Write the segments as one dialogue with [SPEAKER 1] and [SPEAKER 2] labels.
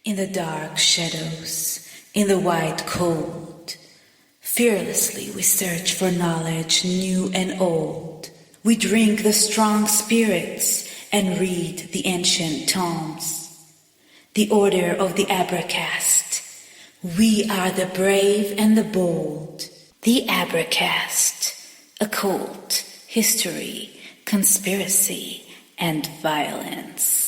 [SPEAKER 1] In the dark shadows, in the white cold, fearlessly we search for knowledge new and old. We drink the strong spirits and read the ancient tomes. The order of the Abracast. We are the brave and the bold. The Abracast. Occult, history, conspiracy, and violence.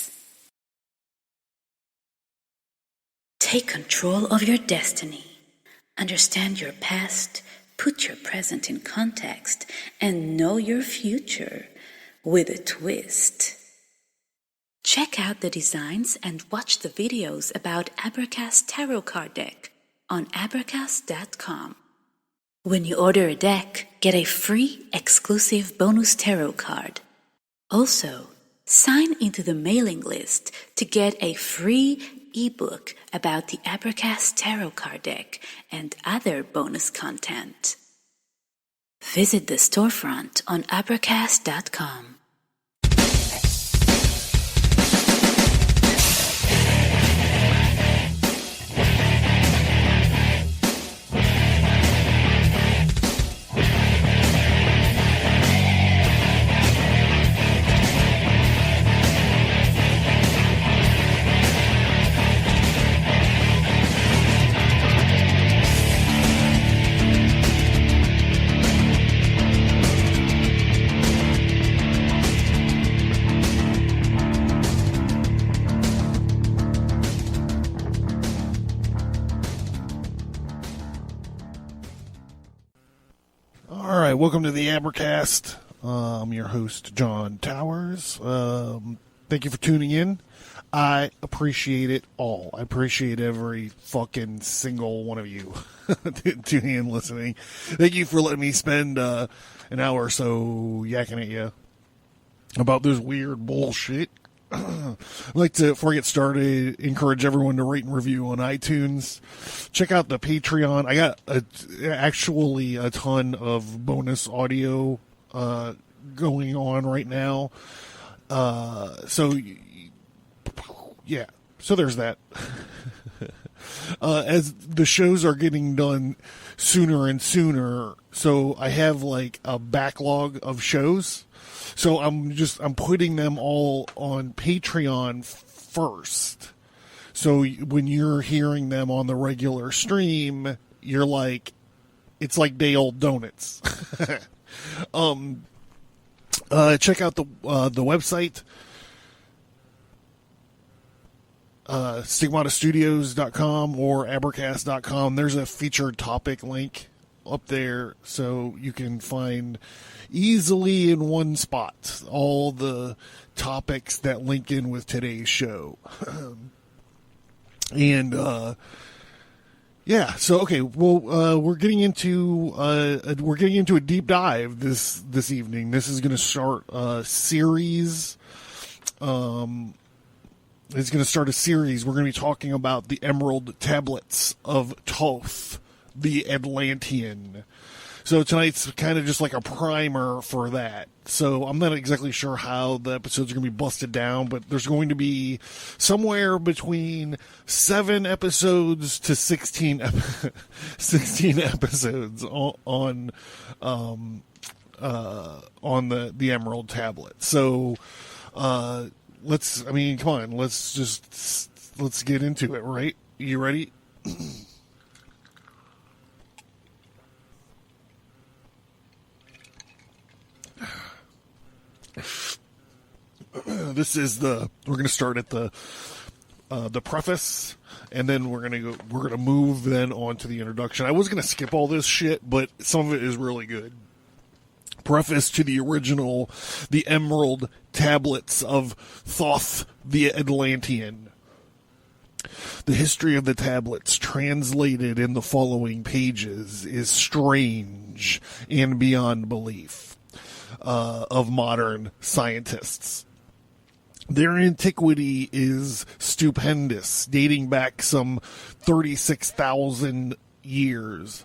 [SPEAKER 1] Take control of your destiny. Understand your past, put your present in context, and know your future with a twist. Check out the designs and watch the videos about Abracast Tarot Card Deck on Advertise.com. When you order a deck, get a free exclusive bonus tarot card. Also, sign into the mailing list to get a free ebook about the Abracast Tarot Card Deck and other bonus content. Visit the storefront on Abracast.com.
[SPEAKER 2] Welcome to the Abracast. I'm your host, John Towers. Thank you for tuning in. I appreciate it all. I appreciate every fucking single one of you tuning in, listening. Thank you for letting me spend an hour or so yakking at you about this weird bullshit. I'd like to, before I get started, encourage everyone to rate and review on iTunes. Check out the Patreon. I got actually a ton of bonus audio going on right now. So there's that. As the shows are getting done sooner and sooner, so I have like a backlog of shows. So I'm putting them all on Patreon first. So when you're hearing them on the regular stream, you're like, it's like day old donuts. Check out the website, stigmatastudios.com or abracast.com. There's a featured topic link up there, so you can find easily in one spot all the topics that link in with today's show. And we're getting into a deep dive this evening. This is going to start a series. It's going to start a series. We're going to be talking about the Emerald Tablets of Thoth The Atlantian. So tonight's kind of just like a primer for that. So I'm not exactly sure how the episodes are going to be busted down, but there's going to be somewhere between 7 episodes to 16 episodes on the Emerald Tablet. So let's get into it, right? You ready? We're going to start at the preface, and then we're going to move then on to the introduction. I was going to skip all this shit, but some of it is really good. Preface to the original, the Emerald Tablets of Thoth The Atlantian. The history of the tablets, translated in the following pages, is strange and beyond belief of modern scientists. Their antiquity is stupendous, dating back some 36,000 years.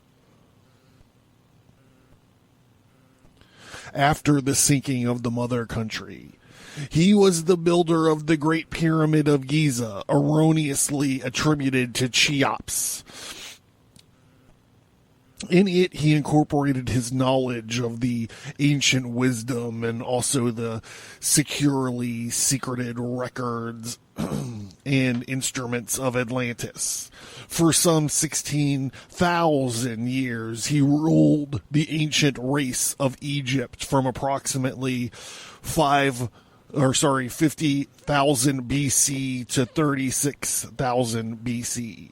[SPEAKER 2] After the sinking of the mother country, He was the builder of the Great Pyramid of Giza, erroneously attributed to Cheops. In it, he incorporated his knowledge of the ancient wisdom and also the securely secreted records and instruments of Atlantis. For some 16,000 years, he ruled the ancient race of Egypt from approximately 50,000 BC to 36,000 BC.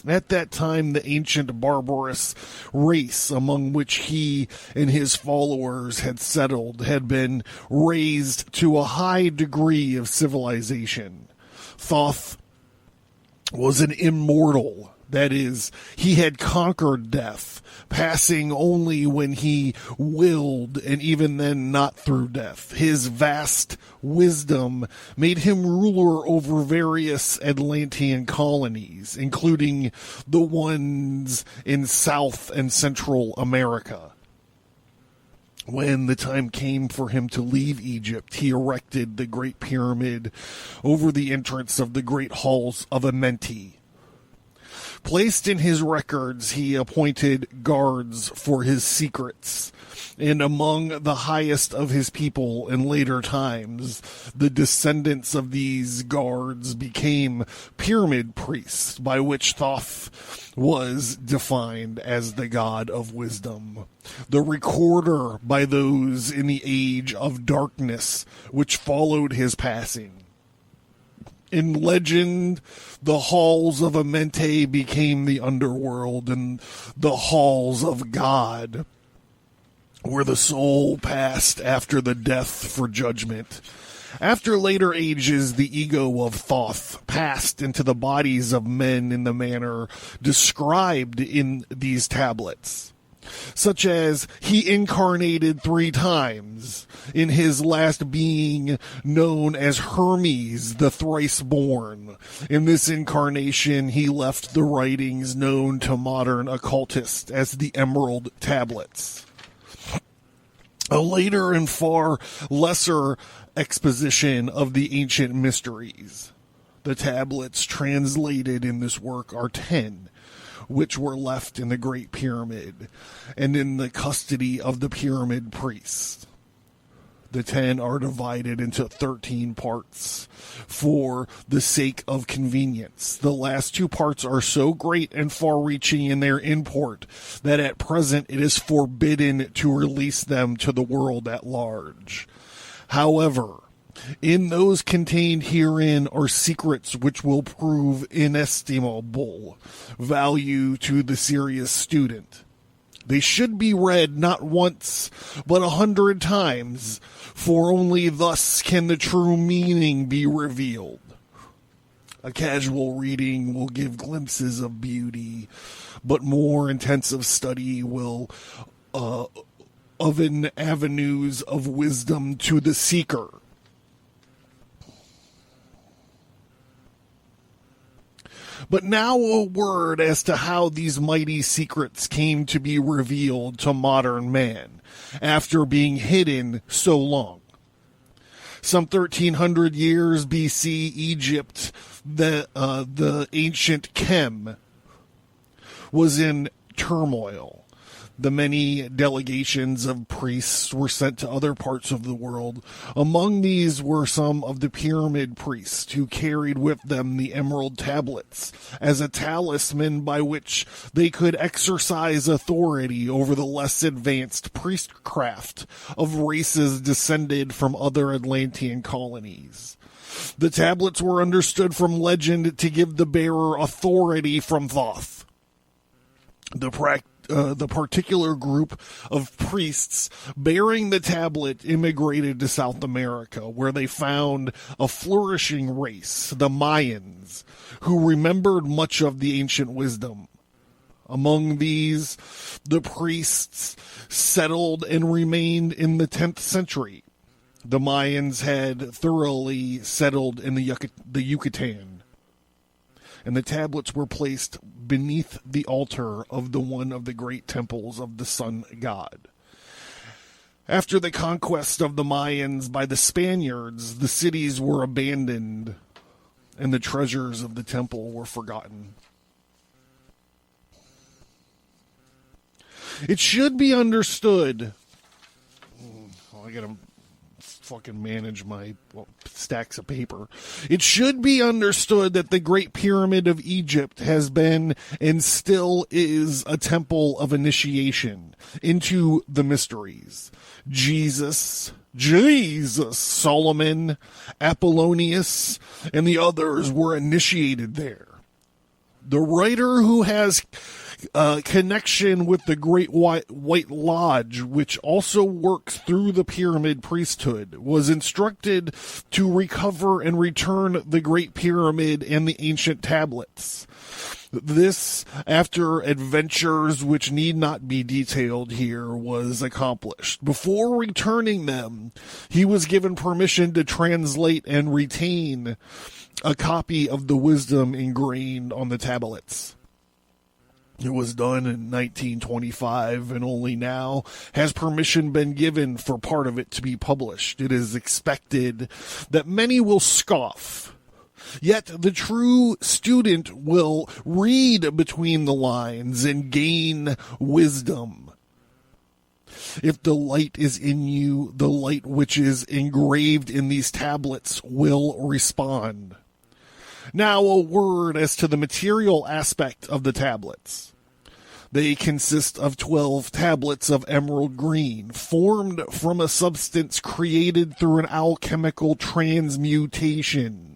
[SPEAKER 2] At that time, the ancient barbarous race among which he and his followers had settled had been raised to a high degree of civilization. Thoth was an immortal. That is, he had conquered death, passing only when he willed, and even then not through death. His vast wisdom made him ruler over various Atlantean colonies, including the ones in South and Central America. When the time came for him to leave Egypt, he erected the Great Pyramid over the entrance of the great halls of Amenti. Placed in his records, he appointed guards for his secrets, and among the highest of his people in later times, the descendants of these guards became pyramid priests, by which Thoth was defined as the god of wisdom, the recorder by those in the age of darkness which followed his passing. In legend, the halls of Amenti became the underworld, and the halls of God, where the soul passed after the death for judgment. After later ages, the ego of Thoth passed into the bodies of men in the manner described in these tablets, such as he incarnated 3 times, in his last being known as Hermes the Thrice-Born. In this incarnation, he left the writings known to modern occultists as the Emerald Tablets. A later and far lesser exposition of the ancient mysteries. The tablets translated in this work are 10, which were left in the Great Pyramid and in the custody of the pyramid priests. The 10 are divided into 13 parts for the sake of convenience. The last 2 parts are so great and far-reaching in their import that at present it is forbidden to release them to the world at large. However, in those contained herein are secrets which will prove inestimable value to the serious student. They should be read not once, but 100 times, for only thus can the true meaning be revealed. A casual reading will give glimpses of beauty, but more intensive study will open avenues of wisdom to the seeker. But now a word as to how these mighty secrets came to be revealed to modern man, after being hidden so long. Some 1,300 years BC, Egypt, the ancient Kem, was in turmoil. The many delegations of priests were sent to other parts of the world. Among these were some of the pyramid priests who carried with them the emerald tablets as a talisman by which they could exercise authority over the less advanced priestcraft of races descended from other Atlantean colonies. The tablets were understood from legend to give the bearer authority from Thoth. The particular group of priests bearing the tablet immigrated to South America, where they found a flourishing race, the Mayans, who remembered much of the ancient wisdom. Among these, the priests settled and remained in the 10th century. The Mayans had thoroughly settled in the Yucatan, and the tablets were placed beneath the altar of one of the great temples of the sun god. After the conquest of the Mayans by the Spaniards, the cities were abandoned and the treasures of the temple were forgotten. It should be understood. I gotta fucking manage my stacks of paper. It should be understood that the Great Pyramid of Egypt has been and still is a temple of initiation into the mysteries. Jesus, Solomon, Apollonius, and the others were initiated there. The writer who has connection with the Great White Lodge, which also works through the pyramid priesthood, was instructed to recover and return the Great Pyramid and the ancient tablets. This, after adventures which need not be detailed here, was accomplished. Before returning them, he was given permission to translate and retain a copy of the wisdom ingrained on the tablets. It was done in 1925, and only now has permission been given for part of it to be published. It is expected that many will scoff. Yet the true student will read between the lines and gain wisdom. If the light is in you, the light which is engraved in these tablets will respond. Now a word as to the material aspect of the tablets. They consist of 12 tablets of emerald green, formed from a substance created through an alchemical transmutation.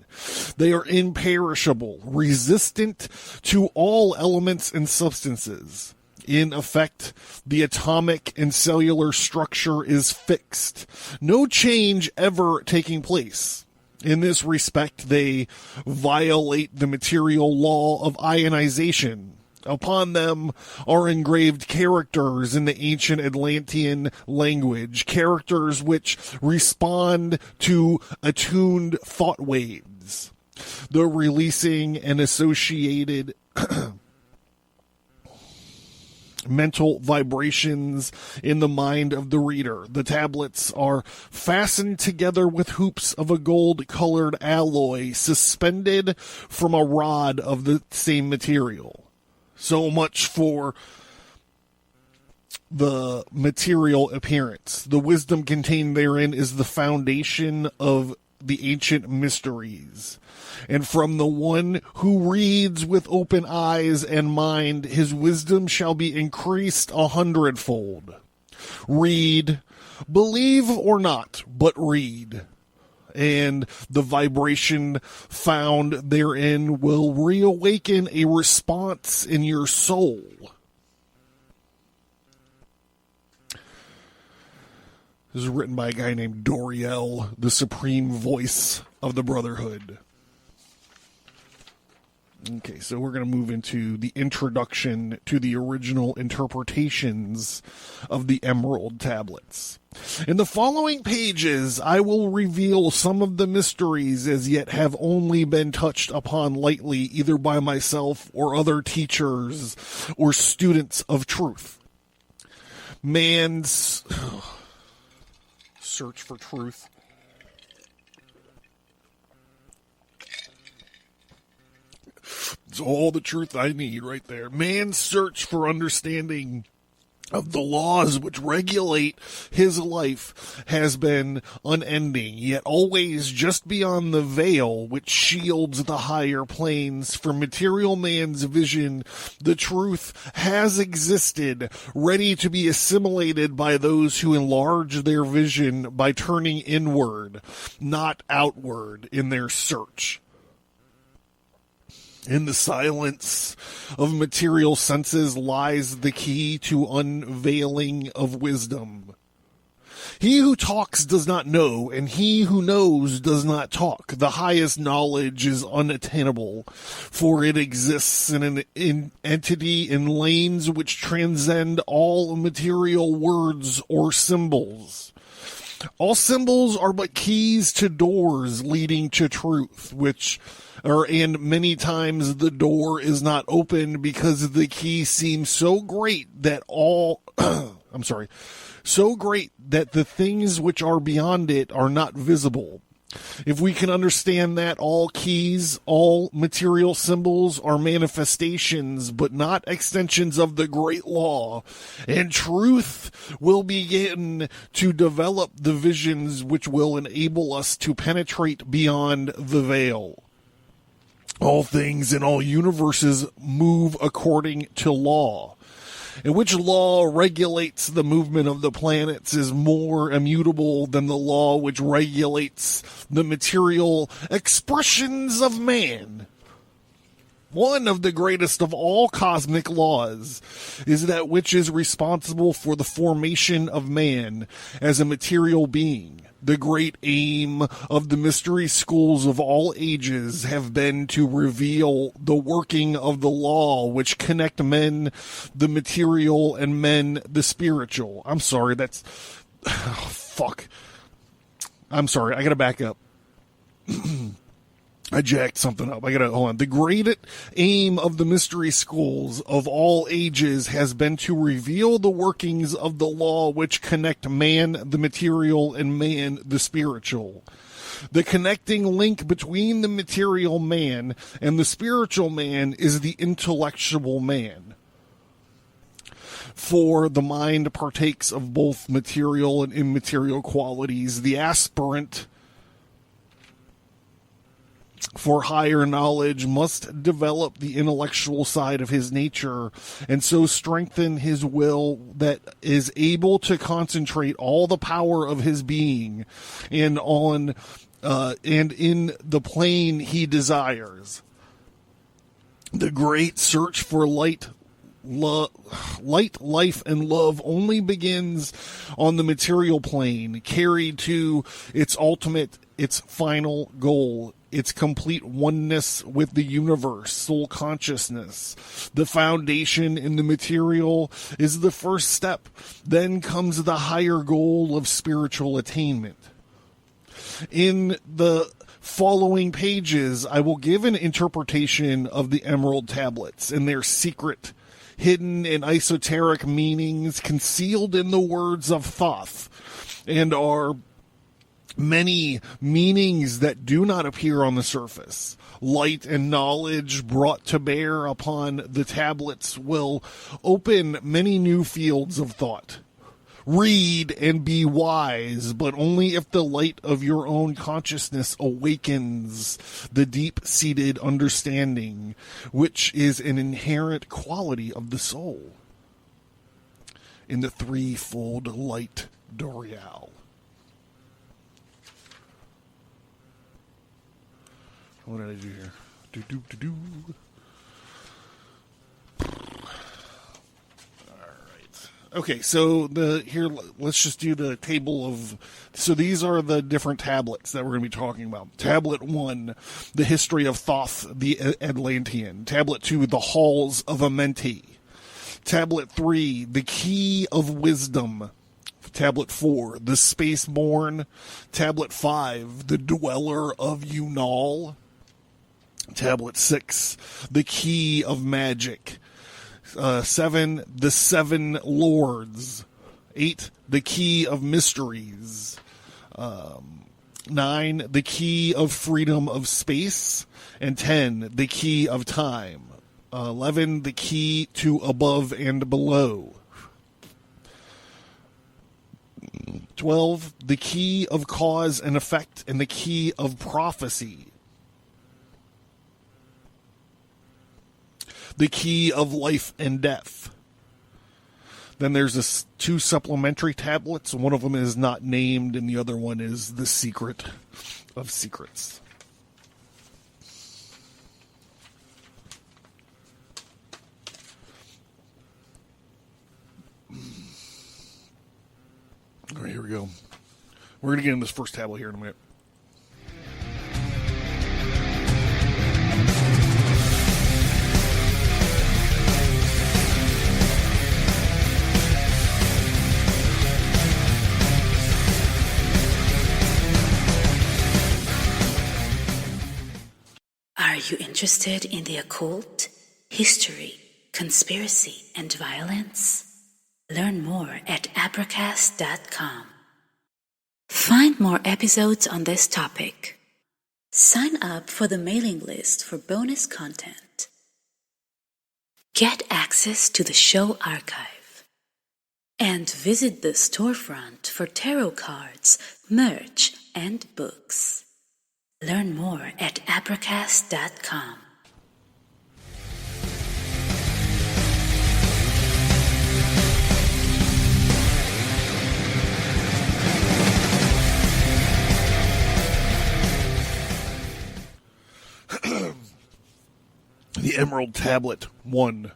[SPEAKER 2] They are imperishable, resistant to all elements and substances. In effect, the atomic and cellular structure is fixed, no change ever taking place. In this respect, they violate the material law of ionization. Upon them are engraved characters in the ancient Atlantean language, characters which respond to attuned thought waves. The releasing and associated mental vibrations in the mind of the reader. The tablets are fastened together with hoops of a gold-colored alloy suspended from a rod of the same material. So much for the material appearance. The wisdom contained therein is the foundation of the ancient mysteries. And from the one who reads with open eyes and mind, his wisdom shall be increased 100-fold. Read, believe or not, but read. And the vibration found therein will reawaken a response in your soul. This is written by a guy named Doriel, the supreme voice of the Brotherhood. Okay, so we're going to move into the introduction to the original interpretations of the Emerald Tablets. In the following pages, I will reveal some of the mysteries as yet have only been touched upon lightly, either by myself or other teachers or students of truth. Man's search for truth. It's all the truth I need right there. Man's search for understanding of the laws which regulate his life has been unending, yet always just beyond the veil which shields the higher planes from material man's vision. The truth has existed, ready to be assimilated by those who enlarge their vision by turning inward, not outward, in their search. In the silence of material senses lies the key to unveiling of wisdom. He who talks does not know, and he who knows does not talk. The highest knowledge is unattainable, for it exists in an entity in lanes which transcend all material words or symbols. All symbols are but keys to doors leading to truth, and many times the door is not opened because the key seems so great that so great that the things which are beyond it are not visible. If we can understand that all keys, all material symbols are manifestations, but not extensions of the great law, and truth will begin to develop the visions which will enable us to penetrate beyond the veil. All things in all universes move according to law. And which law regulates the movement of the planets is more immutable than the law which regulates the material expressions of man. One of the greatest of all cosmic laws is that which is responsible for the formation of man as a material being. The great aim of the mystery schools of all ages have been to reveal the working of the law which connect men, the material, and men, the spiritual. I'm sorry, fuck. I'm sorry, I gotta back up. I jacked something up. Hold on. The great aim of the mystery schools of all ages has been to reveal the workings of the law which connect man, the material, and man, the spiritual. The connecting link between the material man and the spiritual man is the intellectual man. For the mind partakes of both material and immaterial qualities. The aspirant for higher knowledge must develop the intellectual side of his nature and so strengthen his will that is able to concentrate all the power of his being and in the plane he desires. The great search for light, life, and love only begins on the material plane, carried to its final goal, its complete oneness with the universe, soul consciousness. The foundation in the material is the first step. Then comes the higher goal of spiritual attainment. In the following pages, I will give an interpretation of the Emerald Tablets and their secret, hidden and esoteric meanings concealed in the words of Thoth, and are many meanings that do not appear on the surface. Light and knowledge brought to bear upon the tablets will open many new fields of thought. Read and be wise, but only if the light of your own consciousness awakens the deep-seated understanding, which is an inherent quality of the soul in the threefold light Dorial. What did I do here? Alright. Okay, so let's just do the table of... So these are the different tablets that we're going to be talking about. Tablet 1, the history of Thoth the Atlantian. Tablet 2, the halls of Amenti. Tablet 3, the key of wisdom. Tablet 4, the spaceborn. Tablet 5, the dweller of Unal. Tablet 6, the key of magic. 7, the seven lords. 8, the key of mysteries. 9, the key of freedom of space. And 10, the key of time. 11, the key to above and below. 12, the key of cause and effect and the key of prophecy. The key of life and death. Then there's two supplementary tablets. One of them is not named, and the other one is the secret of secrets. All right, here we go. We're going to get in this first tablet here in a minute.
[SPEAKER 1] Are you interested in the occult, history, conspiracy, and violence? Learn more at Advertise.com. Find more episodes on this topic. Sign up for the mailing list for bonus content. Get access to the show archive. And visit the storefront for tarot cards, merch, and books. Learn more at Advertise.com.
[SPEAKER 2] The Emerald Tablet 1.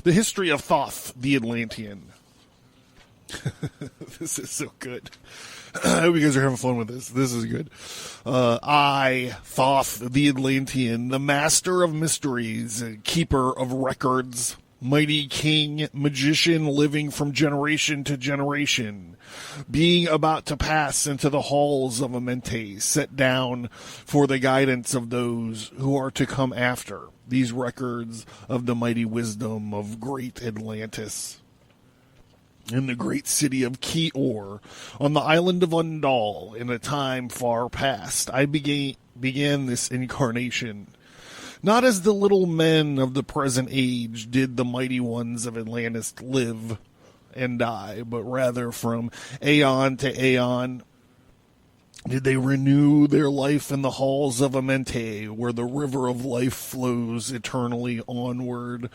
[SPEAKER 2] The History of Thoth The Atlantian. This is so good. I hope you guys are having fun with this. This is good. I, Thoth the Atlantian, the master of mysteries, keeper of records, mighty king, magician living from generation to generation, being about to pass into the halls of Amenti, set down for the guidance of those who are to come after, these records of the mighty wisdom of great Atlantis. In the great city of Kior, on the island of Undal, in a time far past, I began this incarnation. Not as the little men of the present age did the mighty ones of Atlantis live and die, but rather from aeon to aeon did they renew their life in the halls of Amenti, where the river of life flows eternally onward.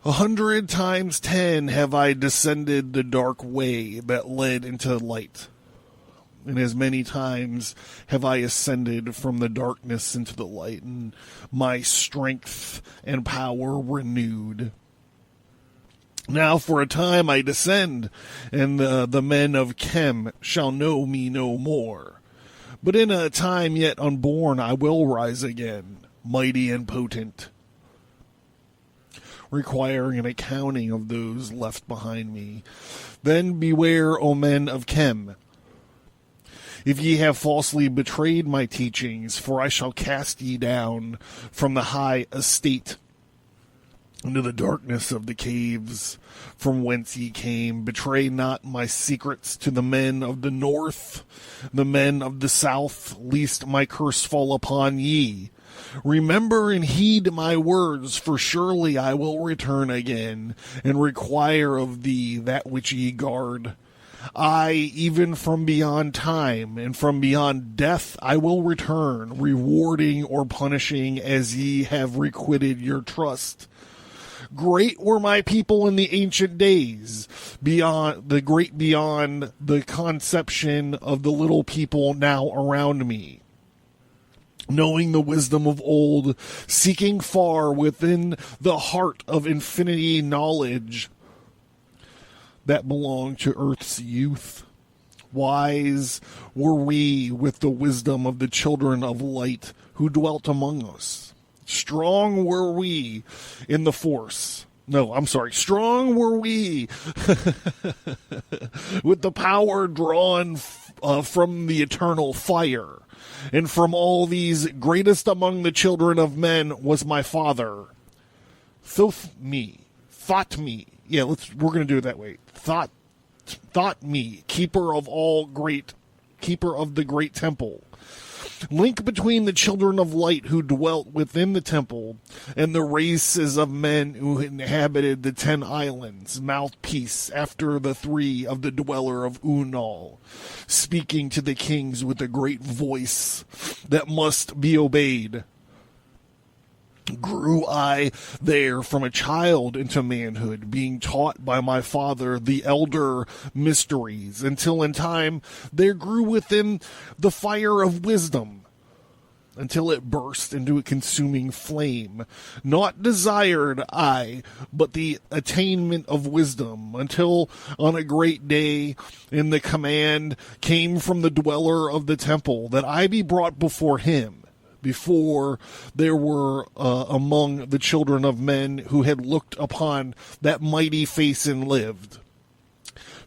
[SPEAKER 2] 100 times 10 have I descended the dark way that led into light, and as many times have I ascended from the darkness into the light, and my strength and power renewed. Now for a time I descend, and the men of Chem shall know me no more. But in a time yet unborn I will rise again, mighty and potent, requiring an accounting of those left behind me. Then beware, O men of Chem, if ye have falsely betrayed my teachings, for I shall cast ye down from the high estate into the darkness of the caves from whence ye came. Betray not my secrets to the men of the north, the men of the south, lest my curse fall upon ye. Remember and heed my words, for surely I will return again, and require of thee that which ye guard. I, even from beyond time, and from beyond death, I will return, rewarding or punishing as ye have requited your trust. Great were my people in the ancient days, beyond the conception of the little people now around me. Knowing the wisdom of old, seeking far within the heart of infinity knowledge that belonged to earth's youth. Wise were we with the wisdom of the children of light who dwelt among us. Strong were we in the force. Strong were we with the power drawn from the eternal fire. And from all these, greatest among the children of men was my father. Thought me. Yeah, we're going to do it that way. Thought me, keeper of the great temple. Link between the children of light who dwelt within the temple and the races of men who inhabited the 10 islands, mouthpiece after the 3 of the dweller of Unal, speaking to the kings with a great voice that must be obeyed. Grew I there from a child into manhood, being taught by my father the elder mysteries, until in time there grew within the fire of wisdom, until it burst into a consuming flame. Not desired I, but the attainment of wisdom, until on a great day in the command came from the dweller of the temple, that I be brought before him. Before there were among the children of men who had looked upon that mighty face and lived.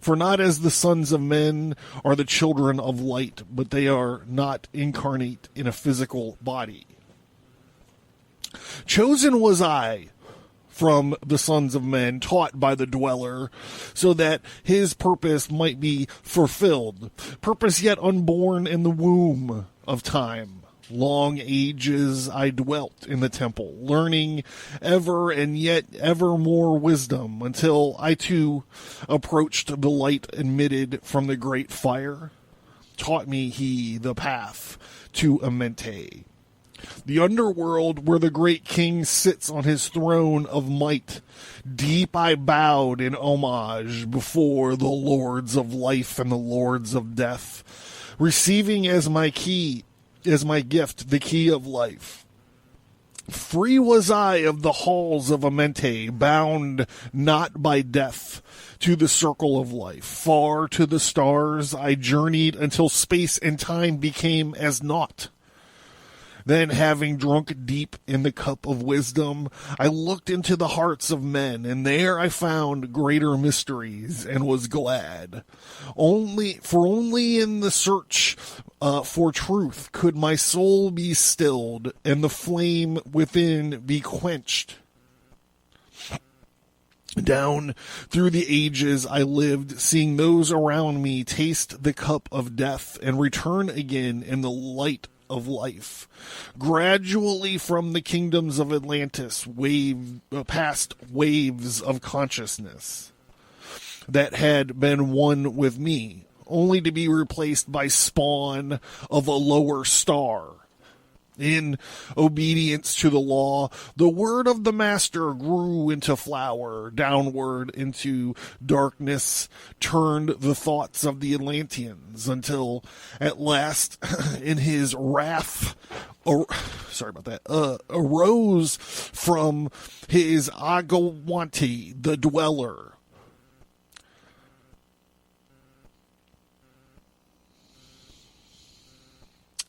[SPEAKER 2] For not as the sons of men are the children of light, but they are not incarnate in a physical body. Chosen was I from the sons of men, taught by the dweller, so that his purpose might be fulfilled. Purpose yet unborn in the womb of time. Long ages I dwelt in the temple, learning ever and yet ever more wisdom, until I too approached the light emitted from the great fire. Taught me he the path to Amenti, the underworld where the great king sits on his throne of might. Deep I bowed in homage before the lords of life and the lords of death, receiving as my gift, the key of life. Free was I of the halls of Amenti, bound not by death to the circle of life. Far to the stars I journeyed until space and time became as naught. Then, having drunk deep in the cup of wisdom, I looked into the hearts of men, and there I found greater mysteries, and was glad. Only in the search for truth could my soul be stilled, and the flame within be quenched. Down through the ages I lived, seeing those around me taste the cup of death, and return again in the light of life. Gradually from the kingdoms of Atlantis past waves of consciousness that had been one with me, only to be replaced by spawn of a lower star. In obedience to the law, the word of the master grew into flower, downward into darkness turned the thoughts of the Atlanteans, until at last in his wrath arose from his Agawante, the dweller.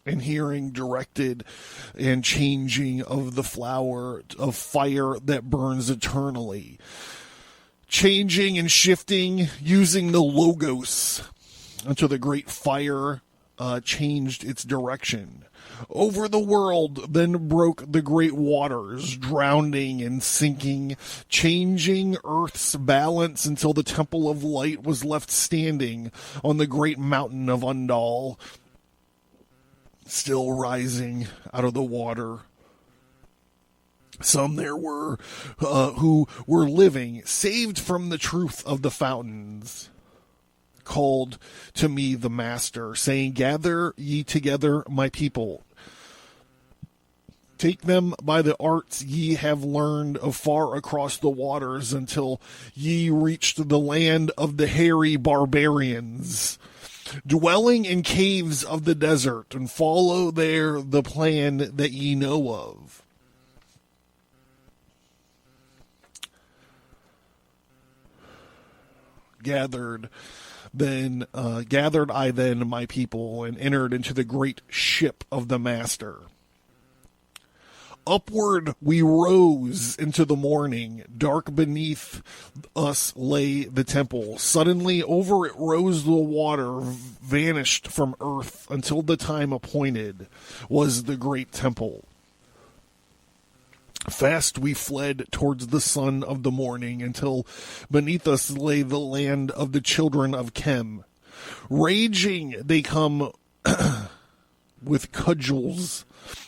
[SPEAKER 2] And hearing directed and changing of the flower of fire that burns eternally. Changing and shifting, using the logos until the great fire changed its direction. Over the world then broke the great waters, drowning and sinking, changing earth's balance until the temple of light was left standing on the great mountain of Undal, still rising out of the water. Some there were who were living, saved from the truth of the fountains, called to me the master, saying, gather ye together my people. Take them by the arts ye have learned afar across the waters, until ye reached the land of the hairy barbarians, dwelling in caves of the desert, and follow there the plan that ye know of. Gathered I then my people, and entered into the great ship of the master. Upward we rose into the morning. Dark beneath us lay the temple. Suddenly over it rose the water, vanished from earth until the time appointed was the great temple. Fast we fled towards the sun of the morning, until beneath us lay the land of the children of Chem. Raging they come with cudgels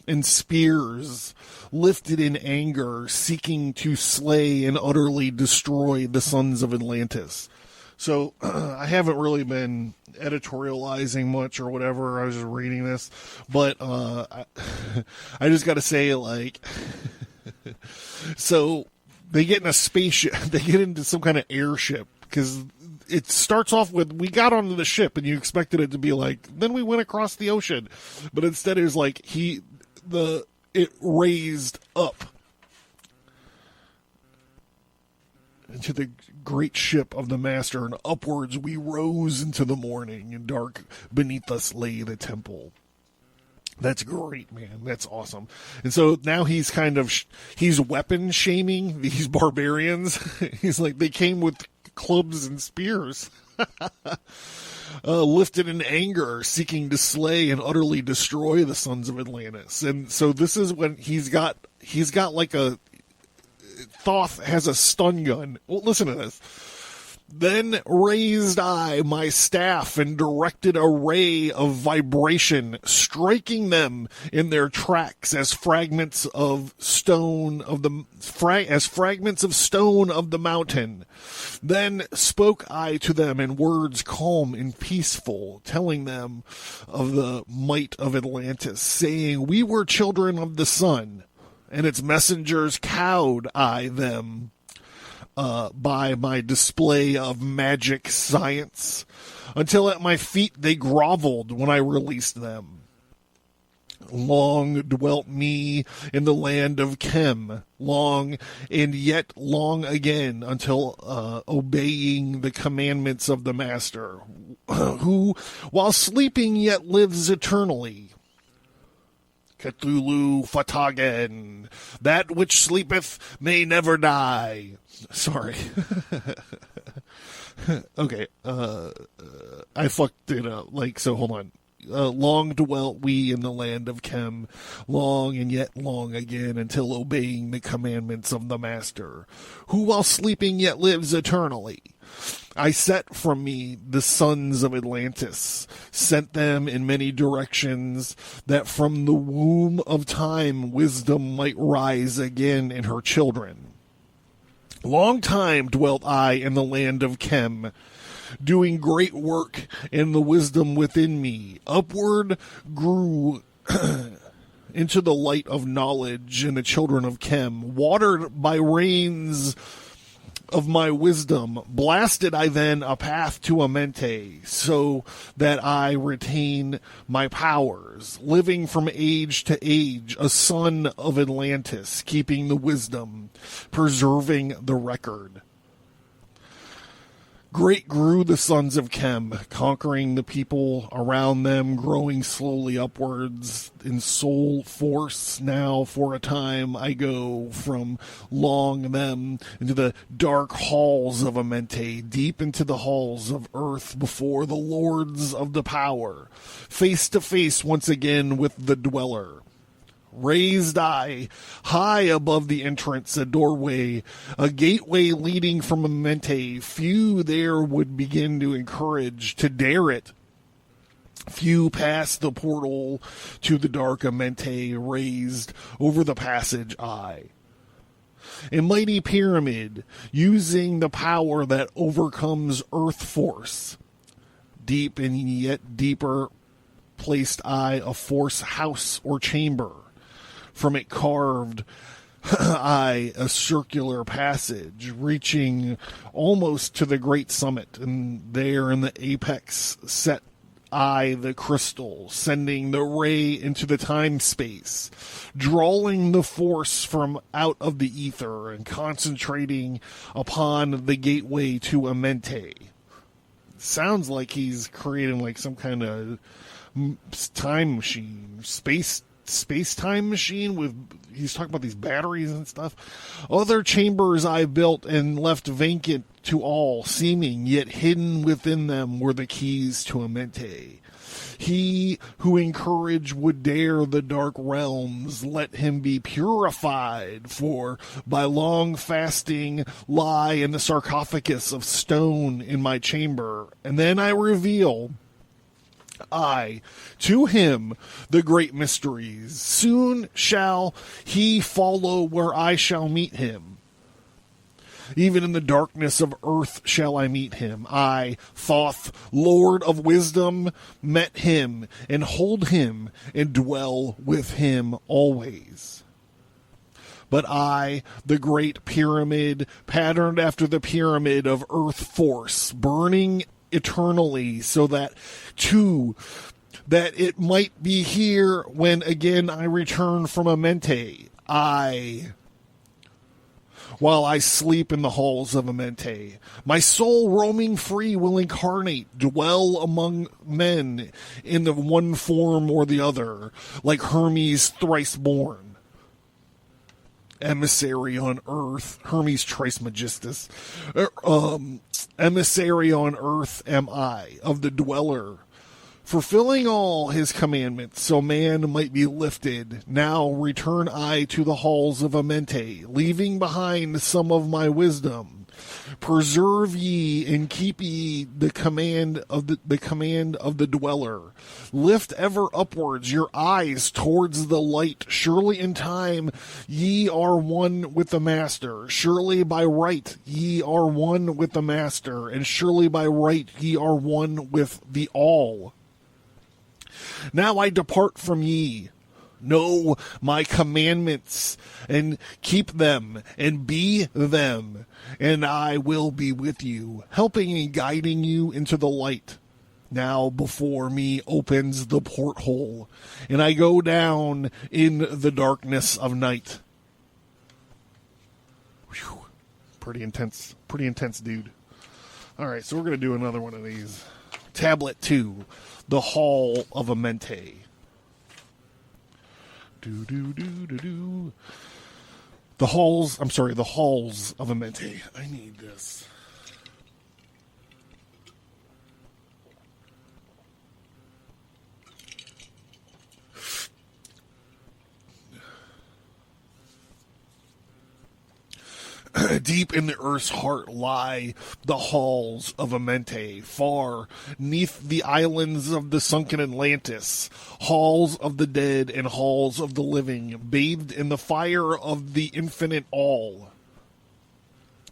[SPEAKER 2] and spears, lifted in anger, seeking to slay and utterly destroy the sons of Atlantis. So I haven't really been editorializing much or whatever. I was just reading this, but I just got to say, like, so they get in a spaceship, they get into some kind of airship, because it starts off with, we got onto the ship, and you expected it to be like, then we went across the ocean, but instead it was like it raised up into the great ship of the master, and upwards we rose into the morning, and dark beneath us lay the temple. That's great, man. That's awesome. And so now he's he's weapon shaming these barbarians. He's like, they came with clubs and spears. Lifted in anger, seeking to slay and utterly destroy the sons of Atlantis. And so this is when he's got he's got like Thoth has a stun gun. Well, listen to this. Then raised I my staff and directed a ray of vibration, striking them in their tracks as fragments of stone of the mountain. Then spoke I to them in words calm and peaceful, telling them of the might of Atlantis, saying, we were children of the sun, and its messengers cowed I them by my display of magic science, until at my feet they groveled when I released them. Long dwelt me in the land of Chem, long and yet long again, until obeying the commandments of the Master, who, while sleeping, yet lives eternally. Cthulhu Fatagen, that which sleepeth may never die. Sorry. Okay, I fucked it up. So hold on. Long dwelt we in the land of Chem, long and yet long again, until obeying the commandments of the Master, who while sleeping yet lives eternally. I set from me the sons of Atlantis, sent them in many directions, that from the womb of time wisdom might rise again in her children. Long time dwelt I in the land of Chem, doing great work in the wisdom within me. Upward grew into the light of knowledge in the children of Chem, watered by rains of my wisdom. Blasted I then a path to Amenti, so that I retain my powers, living from age to age, a son of Atlantis, keeping the wisdom, preserving the record. Great grew the sons of Chem, conquering the people around them, growing slowly upwards in soul force. Now for a time I go from long them into the dark halls of Amenti, deep into the halls of earth before the lords of the power, face to face once again with the dweller. Raised I high above the entrance, a doorway, a gateway leading from Amenti. Few there would begin to encourage, to dare it. Few passed the portal to the dark Amenti, raised over the passage I. A mighty pyramid, using the power that overcomes earth force. Deep and yet deeper placed I a force house or chamber. From it carved I a circular passage, reaching almost to the great summit, and there in the apex set I the crystal, sending the ray into the time-space, drawing the force from out of the ether, and concentrating upon the gateway to Amenti. Sounds like he's creating some kind of time machine, space-time machine he's talking about these batteries and stuff. Other chambers I built and left vacant to all seeming, yet hidden within them were the keys to Amenti. He who in courage would dare the dark realms, let him be purified, for by long fasting lie in the sarcophagus of stone in my chamber, and then I reveal to him the great mysteries. Soon shall he follow where I shall meet him. Even in the darkness of earth shall I meet him. I, Thoth, Lord of wisdom, met him, and hold him, and dwell with him always. But I, the great pyramid, patterned after the pyramid of earth force, burning eternally, so that it might be here when again I return from Amenti. While I sleep in the halls of Amenti, my soul roaming free will incarnate, dwell among men in the one form or the other, like Hermes thrice born. Emissary on earth, Hermes Trismegistus, emissary on earth am I, of the dweller, fulfilling all his commandments, so man might be lifted. Now return I to the halls of Amenti, leaving behind some of my wisdom. Preserve ye and keep ye the command of the dweller. Lift ever upwards your eyes towards the light. Surely in time ye are one with the Master. Surely by right ye are one with the Master, and surely by right ye are one with the All. Now I depart from ye. Know my commandments, and keep them, and be them, and I will be with you, helping and guiding you into the light. Now before me opens the porthole, and I go down in the darkness of night. Whew. Pretty intense, dude. All right, so we're going to do another one of these. Tablet 2, the Hall of Amenti. The halls of Amenti. I need this. Deep in the earth's heart lie the halls of Amenti, far neath the islands of the sunken Atlantis, halls of the dead and halls of the living, bathed in the fire of the infinite all.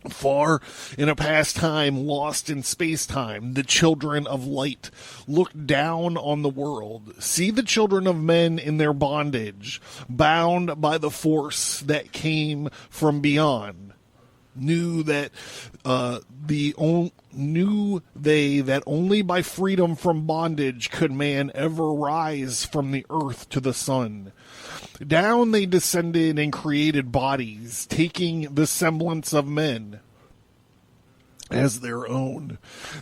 [SPEAKER 2] Far in a past time, lost in space-time, the children of light look down on the world. See the children of men in their bondage, bound by the force that came from beyond. Knew they that only by freedom from bondage could man ever rise from the earth to the sun. Down they descended and created bodies, taking the semblance of men as their own.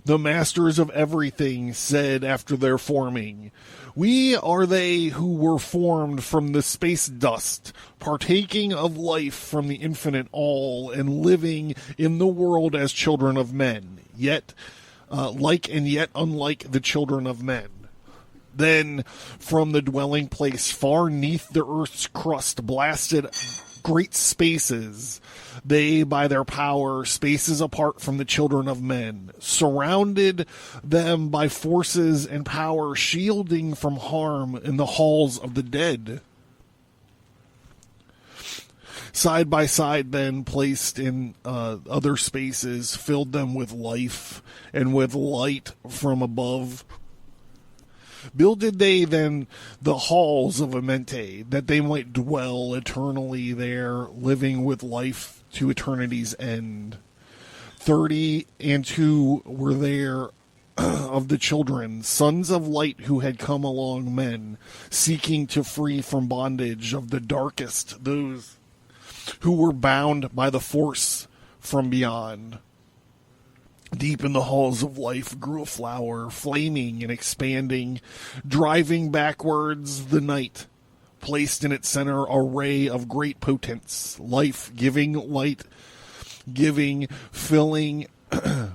[SPEAKER 2] The masters of everything said after their forming, we are they who were formed from the space dust, partaking of life from the infinite all, and living in the world as children of men, yet like and yet unlike the children of men. Then from the dwelling place far neath the earth's crust blasted great spaces, they by their power, spaces apart from the children of men, surrounded them by forces and power, shielding from harm in the halls of the dead. Side by side, then, placed in other spaces, filled them with life and with light from above. Builded they then the halls of Amenti, that they might dwell eternally there, living with life to eternity's end. 32 were there of the children, sons of light, who had come along men, seeking to free from bondage of the darkest, those who were bound by the force from beyond. Deep in the halls of life grew a flower, flaming and expanding, driving backwards the night. Placed in its center a ray of great potence, life-giving, light-giving, filling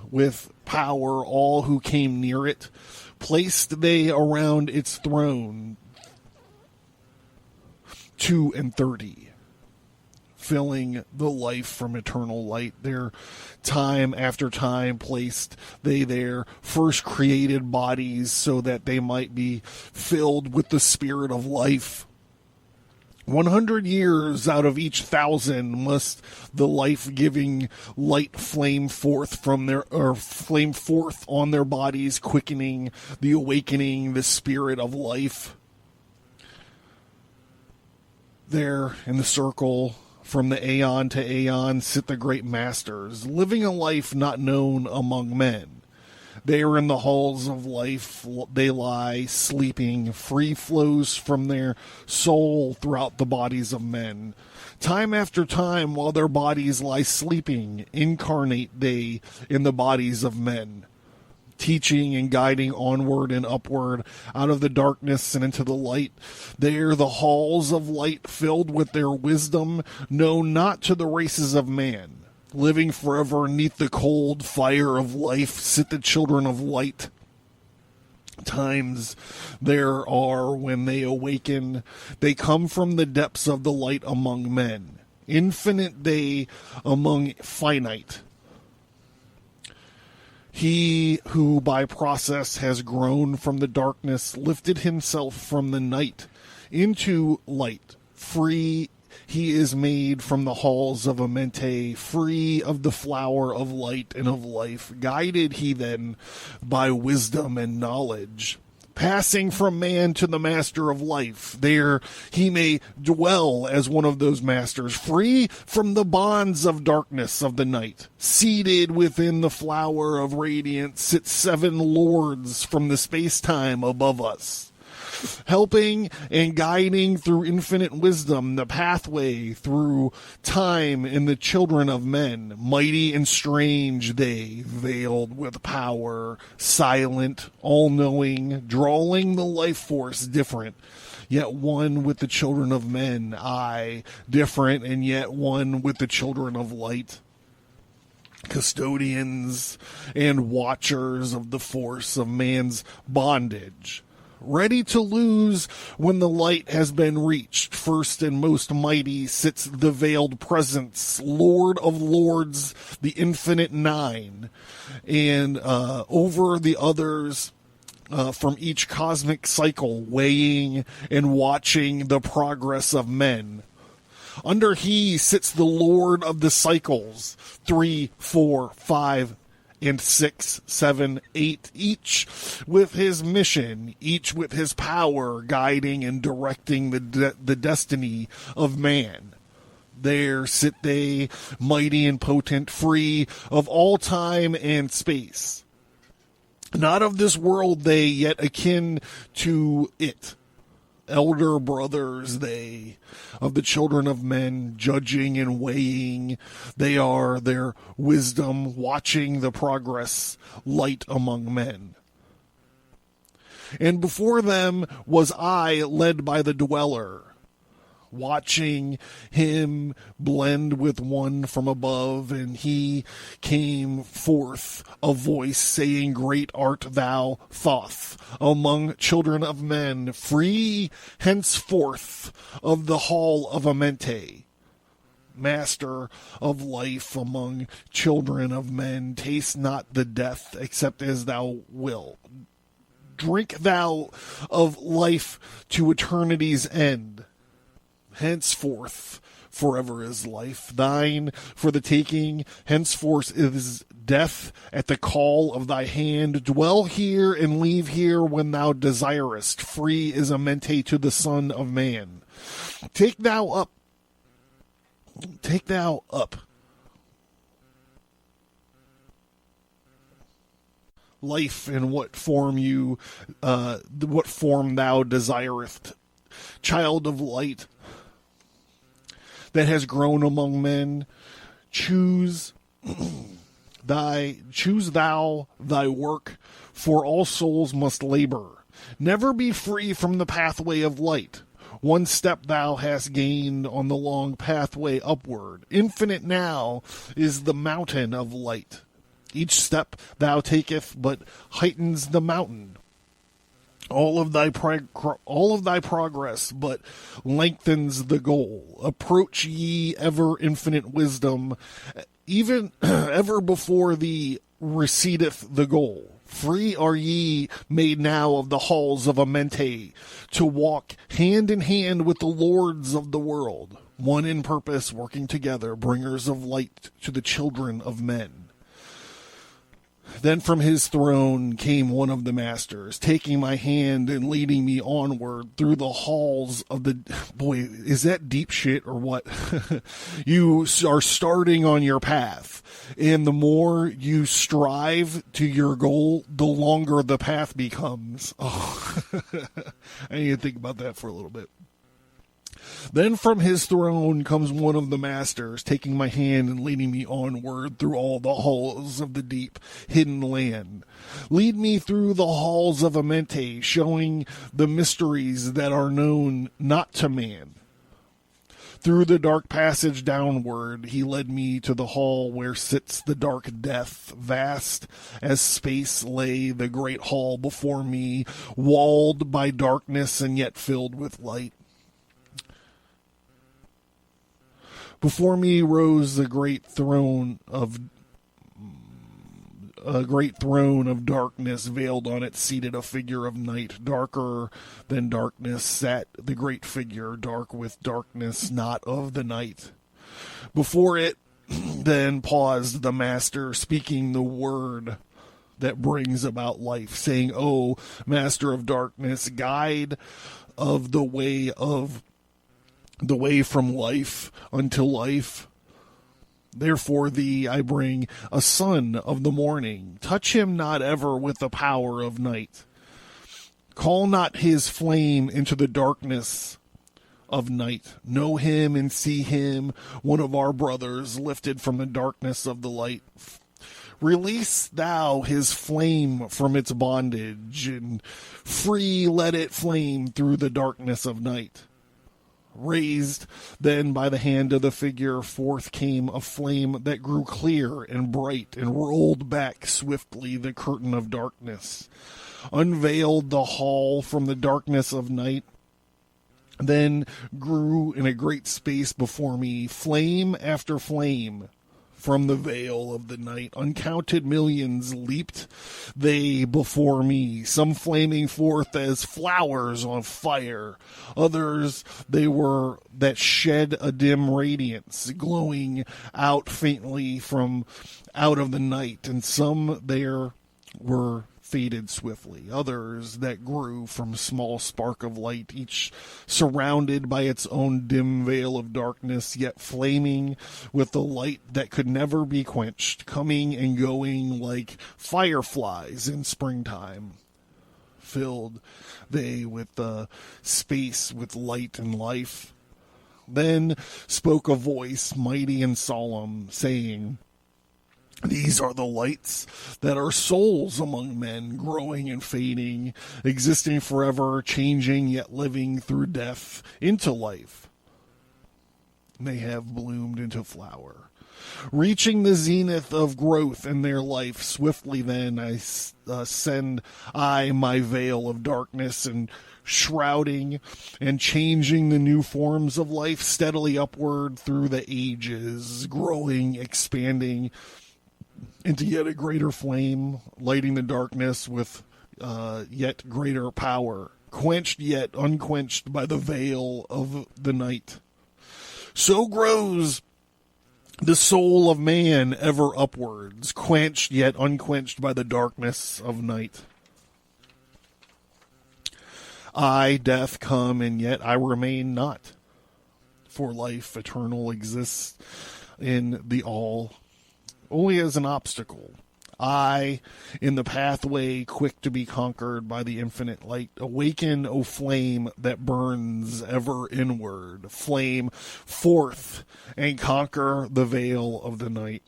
[SPEAKER 2] with power all who came near it. Placed they around its throne 32, filling the life from eternal light. There, time after time, placed they there first created bodies so that they might be filled with the spirit of life. 100 years out of each 1,000 must the life-giving light flame forth on their bodies, quickening the awakening, the spirit of life. There in the circle, from the aeon to aeon, sit the great masters, living a life not known among men. They are in the halls of life, they lie, sleeping, free flows from their soul throughout the bodies of men. Time after time, while their bodies lie sleeping, incarnate they in the bodies of men, teaching and guiding onward and upward, out of the darkness and into the light. There the halls of light, filled with their wisdom, known not to the races of man. Living forever neath the cold fire of life, sit the children of light. times there are when they awaken. They come from the depths of the light among men. Infinite they among finite. He who by process has grown from the darkness lifted himself from the night into light. Free he is made from the halls of Amenti, free of the flower of light and of life. Guided he then by wisdom and knowledge, passing from man to the master of life. There he may dwell as one of those masters, free from the bonds of darkness of the night. Seated within the flower of radiance sit 7 lords from the space-time above us, helping and guiding through infinite wisdom the pathway through time in the children of men. Mighty and strange they, veiled with power, silent, all-knowing, drawing the life force different, yet one with the children of men. I, different and yet one with the children of light. Custodians and watchers of the force of man's bondage, ready to lose when the light has been reached. First and most mighty sits the veiled presence, Lord of Lords, the infinite 9, and over the others from each cosmic cycle, weighing and watching the progress of men. Under he sits the Lord of the cycles, 3, 4, 5, and 6, 7, 8, each with his mission, each with his power, guiding and directing the destiny of man. There sit they, mighty and potent, free of all time and space. Not of this world they, yet akin to it. Elder brothers they, of the children of men, judging and weighing. They are their wisdom, watching the progress, light among men. And before them was I, led by the dweller, watching him blend with one from above, and he came forth a voice saying, Great art thou, Thoth, among children of men, free henceforth of the hall of Amenti. Master of life among children of men, taste not the death except as thou wilt. Drink thou of life to eternity's end. Henceforth forever is life thine for the taking. Henceforth is death at the call of thy hand. Dwell here and leave here when thou desirest. Free is Amenti to the Son of Man. Take thou up. Life in what form thou desirest. Child of light that has grown among men, choose thou thy work, for all souls must labor. Never be free from the pathway of light. One step thou hast gained on the long pathway upward. Infinite now is the mountain of light. Each step thou taketh but heightens the mountain. All of thy progress but lengthens the goal. Approach ye ever infinite wisdom, even ever before thee recedeth the goal. Free are ye made now of the halls of Amenti, to walk hand in hand with the lords of the world, one in purpose, working together, bringers of light to the children of men. Then from his throne came one of the masters, taking my hand and leading me onward through the halls of the... Boy, is that deep shit or what? You are starting on your path, and the more you strive to your goal, the longer the path becomes. Oh, I need to think about that for a little bit. Then from his throne comes one of the masters, taking my hand and leading me onward through all the halls of the deep, hidden land. Lead me through the halls of Amenti, showing the mysteries that are known not to man. Through the dark passage downward, he led me to the hall where sits the dark death. Vast as space lay the great hall before me, walled by darkness and yet filled with light. Before me rose the great throne of darkness, veiled on it seated a figure of night. Darker than darkness sat the great figure, dark with darkness, not of the night. Before it then paused the master, speaking the word that brings about life, saying, "O master of darkness, guide of the way from life unto life. Therefore thee I bring a son of the morning. Touch him not ever with the power of night. Call not his flame into the darkness of night. Know him and see him, one of our brothers, lifted from the darkness of the light. Release thou his flame from its bondage, and free let it flame through the darkness of night." Raised then by the hand of the figure, forth came a flame that grew clear and bright, and rolled back swiftly the curtain of darkness, unveiled the hall from the darkness of night. Then grew in a great space before me, flame after flame. From the veil of the night, uncounted millions leaped they before me, some flaming forth as flowers on fire. Others they were that shed a dim radiance, glowing out faintly from out of the night, and some there were faded swiftly. Others that grew from small spark of light, each surrounded by its own dim veil of darkness, yet flaming with the light that could never be quenched, coming and going like fireflies in springtime. Filled they with the space with light and life. Then spoke a voice mighty and solemn, saying, "These are the lights that are souls among men, growing and fading, existing forever, changing yet living through death into life. They have bloomed into flower, reaching the zenith of growth in their life. Swiftly then I send my veil of darkness, and shrouding and changing the new forms of life steadily upward through the ages, growing, expanding into yet a greater flame, lighting the darkness with yet greater power, quenched yet unquenched by the veil of the night. So grows the soul of man ever upwards, quenched yet unquenched by the darkness of night. I, death, come, and yet I remain not, for life eternal exists in the all, only as an obstacle. I, in the pathway quick to be conquered by the infinite light, awaken, O flame that burns ever inward, flame forth and conquer the veil of the night.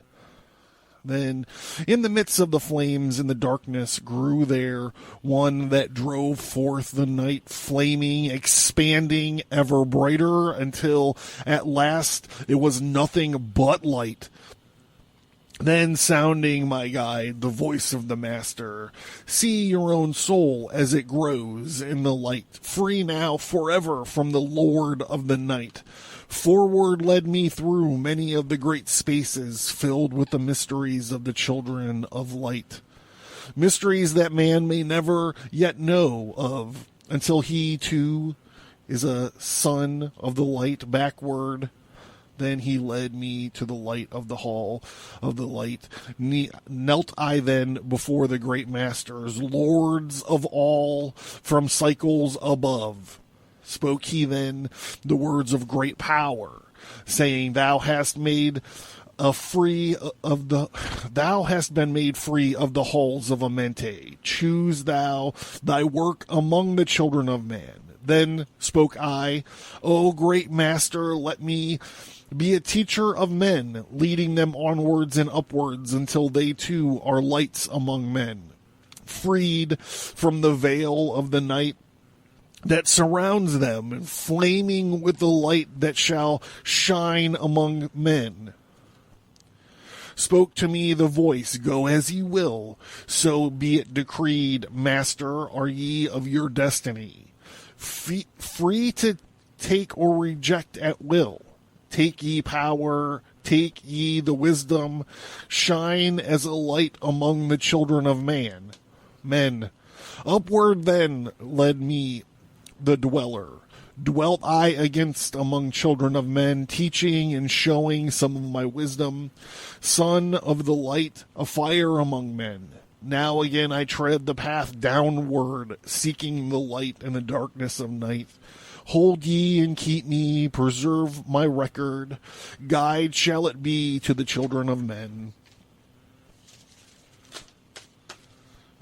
[SPEAKER 2] Then, in the midst of the flames in the darkness, grew there one that drove forth the night, flaming, expanding, ever brighter, until at last it was nothing but light. Then sounding, my guide, the voice of the master, "See your own soul as it grows in the light, free now forever from the lord of the night." Forward led me through many of the great spaces filled with the mysteries of the children of light. Mysteries that man may never yet know of, until he too is a son of the light backward. Then he led me to the light of the hall of the light. Knelt I then before the great masters, lords of all from cycles above. Spoke he then the words of great power, saying, Thou hast been made free of the halls of Amenti. Choose thou thy work among the children of man. Then spoke I, O great master, let me be a teacher of men, leading them onwards and upwards until they too are lights among men. Freed from the veil of the night, that surrounds them, and flaming with the light that shall shine among men. Spoke to me the voice, go as ye will, so be it decreed, Master, are ye of your destiny. Free to take or reject at will. Take ye power, take ye the wisdom, shine as a light among the children of men. Upward then led me the dweller. Dwelt I against among children of men, teaching and showing some of my wisdom. Son of the light, a fire among men. Now again I tread the path downward, seeking the light in the darkness of night. Hold ye and keep me, preserve my record. Guide shall it be to the children of men.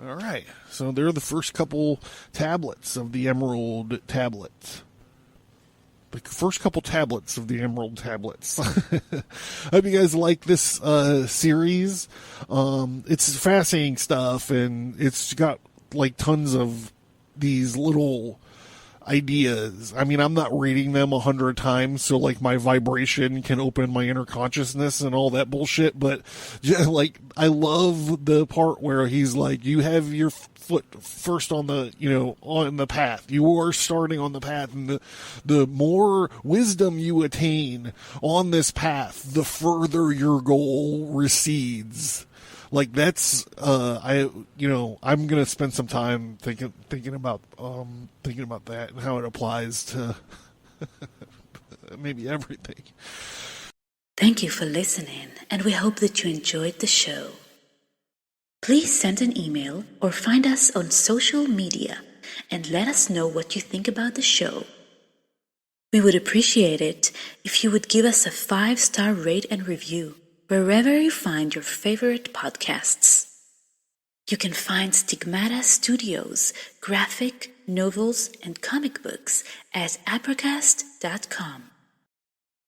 [SPEAKER 2] All right, so they're the first couple tablets of the Emerald Tablets. The first couple tablets of the Emerald Tablets. I hope you guys like this series. It's fascinating stuff, and it's got like tons of these little ideas. I mean, I'm not reading them 100 times, so like my vibration can open my inner consciousness and all that bullshit. But like, I love the part where he's like, you have your foot first on the, on the path. You are starting on the path, and the more wisdom you attain on this path, the further your goal recedes. Like, that's I'm gonna spend some time thinking about that and how it applies to maybe everything.
[SPEAKER 1] Thank you for listening, and we hope that you enjoyed the show. Please send an email or find us on social media and let us know what you think about the show. We would appreciate it if you would give us a 5-star rate and review wherever you find your favorite podcasts. You can find Stigmata Studios, graphic, novels, and comic books at Advertise.com.